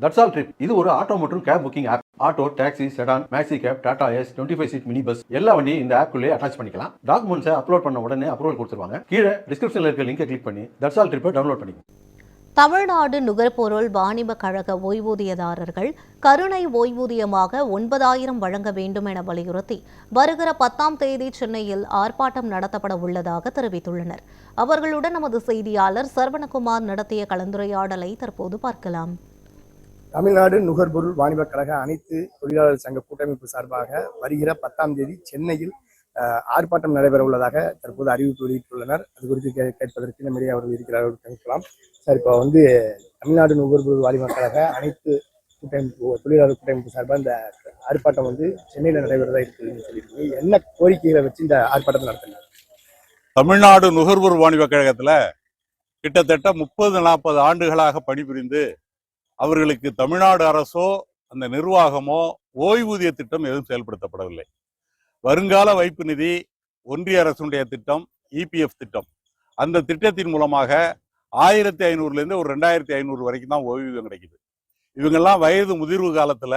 That's all trip இது ஒரு auto மற்றும் cab booking app. Auto, taxi, sedan, maxi cab, Tata Ace, 25 seat mini bus எல்லா வண்டியும் இந்த ஆப்குள்ளே அட்டாச் பண்ணிக்கலாம். டாக்குமெண்ட்ஸை அப்லோட் பண்ண உடனே அப்ரூவல் கொடுத்துருவாங்க. கீழே டிஸ்கிரிப்ஷன்ல இருக்க லிங்கை கிளிக் பண்ணி தட்ஸ் ஆல் ட்ரிப்பை டவுன்லோட் பண்ணிக்கலாம். தமிழ்நாடு நுகர்பொருள் வாணிப கழக ஓய்வூதியதாரர்கள் கருணை ஓய்வூதியமாக 9,000 வழங்க வேண்டும் என வலியுறுத்தி வருகிற 10ஆம் தேதி சென்னையில் ஆர்ப்பாட்டம் நடத்தப்பட உள்ளதாக தெரிவித்துள்ளனர். அவர்களுடன் நமது செய்தியாளர் சரவணகுமார் நடத்திய கலந்துரையாடலை தற்போது பார்க்கலாம். தமிழ்நாடு நுகர்பொருள் வாணிப கழக அனைத்து தொழிலாளர் சங்க கூட்டமைப்பு சார்பாக வருகிற 10ஆம் தேதி சென்னையில் ஆர்ப்பாட்டம் நடைபெற உள்ளதாக தற்போது அறிவிப்பு வெளியிட்டுள்ளனர். அது குறித்து கேட்பதற்கு நம்மிடையே அவர்கள் இருக்கிறார்கள் கேட்கலாம். சார், இப்போ தமிழ்நாடு நுகர்பொருள் வாணிப கழக அனைத்து கூட்டமைப்பு தொழிலாளர் கூட்டமைப்பு சார்பாக இந்த ஆர்ப்பாட்டம் சென்னையில் நடைபெறதா இருக்குதுன்னு சொல்லியிருக்கீங்க. என்ன கோரிக்கைகளை வச்சு இந்த ஆர்ப்பாட்டத்தை நடத்தினார்? தமிழ்நாடு நுகர்பொருள் வாணிப கழகத்துல கிட்டத்தட்ட 30-40 ஆண்டுகளாக பணிபுரிந்து அவர்களுக்கு தமிழ்நாடு அரசோ அந்த நிர்வாகமோ ஓய்வூதிய திட்டம் எதுவும் செயல்படுத்தப்படவில்லை. வருங்கால வைப்பு நிதி, ஒன்றிய அரசுடைய திட்டம், இபிஎஃப் திட்டம், அந்த திட்டத்தின் மூலமாக 1,500லேருந்து ஒரு 2,500 வரைக்கும் தான் ஓய்வூதியம் கிடைக்குது. இவங்கெல்லாம் வயது முதிர்வு காலத்துல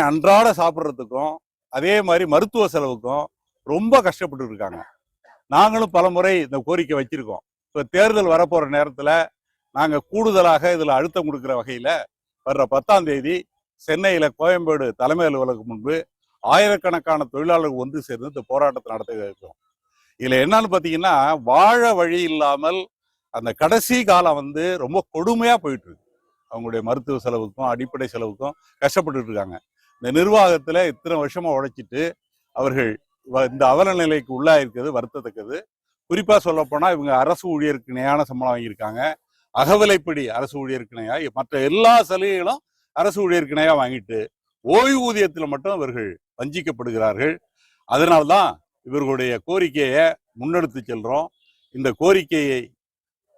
அன்றாட சாப்பிட்றதுக்கும் அதே மாதிரி மருத்துவ செலவுக்கும் ரொம்ப கஷ்டப்பட்டு இருக்காங்க. நாங்களும் பல முறை இந்த கோரிக்கை வச்சிருக்கோம். இப்போ தேர்தல் வரப்போற நேரத்துல நாங்க கூடுதலாக இதுல அழுத்தம் கொடுக்கிற வகையில வர்ற 10ஆம் தேதி சென்னையில கோயம்பேடு தலைமை அலுவலகம் முன்பு ஆயிரக்கணக்கான தொழிலாளர்கள் ஒன்று சேர்ந்து இந்த போராட்டத்தை நடத்த இருக்கிறோம். இதுல என்னன்னு பாத்தீங்கன்னா, வாழ வழி இல்லாமல் அந்த கடைசி காலம் ரொம்ப கொடுமையா போயிட்டு இருக்கு. அவங்களுடைய மருத்துவ செலவுக்கும் அடிப்படை செலவுக்கும் கஷ்டப்பட்டு இருக்காங்க. இந்த நிர்வாகத்துல இத்தனை வருஷமா உழைச்சிட்டு அவர்கள் இந்த அவல நிலைக்கு உள்ளாயிருக்கிறது வருத்தத்தக்கது. குறிப்பா சொல்ல போனா இவங்க அரசு ஊழியருக்கு இணையான சம்பளம் வாங்கியிருக்காங்க. அகவிலைப்படி அரசு ஊழியருக்கு இணையா, மற்ற எல்லா சலுகைகளும் அரசு ஊழியருக்கு இணையா வாங்கிட்டு ஓய்வூதியத்தில் மட்டும் இவர்கள் வஞ்சிக்கப்படுகிறார்கள். அதனால்தான் இவர்களுடைய கோரிக்கையை முன்னெடுத்து செல்றோம். இந்த கோரிக்கையை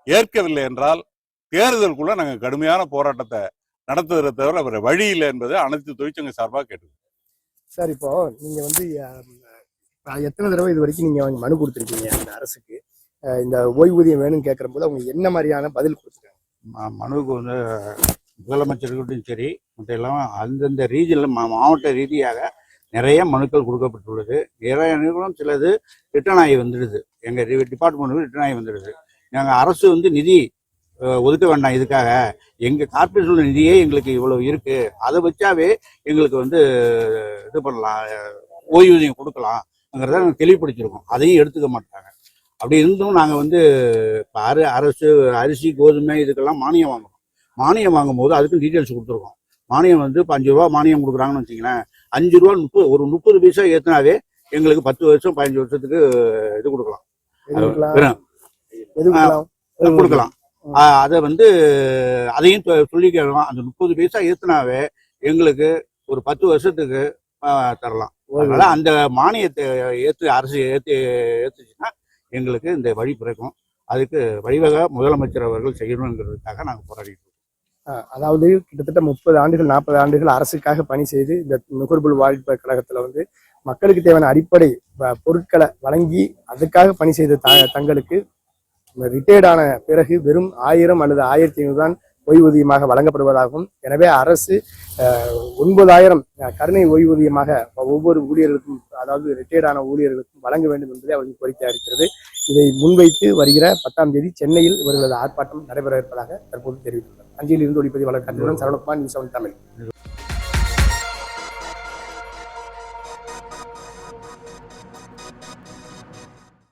ஏற்கவில்லை என்றால் தேர்தலுக்குள்ள நாங்கள் கடுமையான போராட்டத்தை நடத்துவதை தவிர வேற வழி இல்லை என்பது அனைத்து தொழிற்சங்க சார்பாக கேட்டுக்கோம். சார், இப்போ நீங்க எத்தனை தடவை இது வரைக்கும் நீங்க மனு கொடுத்துருக்கீங்க இந்த அரசுக்கு? இந்த ஓய்வூதியம் வேணும்னு கேட்கிற போது அவங்க என்ன மாதிரியான பதில் கொடுத்துருக்காங்க? மனுவுக்கு முதலமைச்சர்கிட்டையும் சரி, மற்ற எல்லாம் அந்தந்த ரீதியில் மாவட்ட ரீதியாக நிறைய மனுக்கள் கொடுக்கப்பட்டுள்ளது. நிறைய நிறுவனம் சிலது ரிட்டர்ன் ஆகி வந்துடுது. எங்கள் டிபார்ட்மெண்ட்டுக்கு ரிட்டர்ன் ஆகி வந்துடுது. நாங்கள் அரசு நிதி ஒதுக்க வேண்டாம், இதுக்காக எங்கள் கார்பரேஷன் நிதியே எங்களுக்கு இவ்வளவு இருக்கு, அதை வச்சாவே எங்களுக்கு இது பண்ணலாம், ஓய்வூதியம் கொடுக்கலாம்ங்கிறத நாங்கள் தெளிவுபடுத்தியிருக்கோம். அதையும் எடுத்துக்க மாட்டாங்க. அப்படி இருந்தும் நாங்கள் அரசு அரிசி, கோதுமை இதுக்கெல்லாம் மானியம் வாங்குறோம். மானியம் வாங்கும்போது அதுக்கு டீட்டெயில்ஸ் கொடுத்துருக்கோம். மானியம் இப்போ 5 ரூபா மானியம் கொடுக்குறாங்கன்னு வச்சிங்களேன். 5 ரூபா ஒரு 30 பைசா ஏற்றினாவே எங்களுக்கு 10 வருஷம் 15 வருஷத்துக்கு இது கொடுக்கலாம். கொடுக்கலாம். அதை அதையும் சொல்லிக்கலாம். அந்த 30 பைசா ஏற்றினாவே எங்களுக்கு ஒரு 10 வருஷத்துக்கு தரலாம். அதனால அந்த மானியத்தை அரசு ஏற்றுச்சுன்னா எங்களுக்கு இந்த வழி பிறக்கும். அதுக்கு வழிவகை முதலமைச்சர் அவர்கள் செய்யணுங்கிறதுக்காக நாங்கள் போராடிட்டு இருக்கோம். அதாவது கிட்டத்தட்ட 30 ஆண்டுகள் 40 ஆண்டுகள் அரசுக்காக பணி செய்து இந்த நுகர்பொருள் வாணிப கழகத்துல மக்களுக்கு தேவையான அடிப்படை பொருட்களை வழங்கி அதுக்காக பணி செய்த தங்களுக்கு ரிட்டையர்டான பிறகு வெறும் 1000 அல்லது 1500 தான் ஓய்வூதியமாக வழங்கப்படுவதாகவும், எனவே அரசு 9,000 கருணை ஓய்வூதியமாக ஒவ்வொரு ஊழியர்களுக்கும், அதாவது ரிட்டையர்டான ஊழியர்களுக்கும் வழங்க வேண்டும் என்பதை அவர்கள் கோரிக்கையாக இருக்கிறது. இதை முன்வைத்து வருகிற 10ஆம் தேதி சென்னையில் இவர்களது ஆர்ப்பாட்டம் நடைபெற இருப்பதாக தற்போது தெரிவித்துள்ளனர். அஞ்சிலிருந்து ஒளிப்பதிவாளர் கதிரவன், சரவணகுமார், நியூஸ் 7 தமிழ்.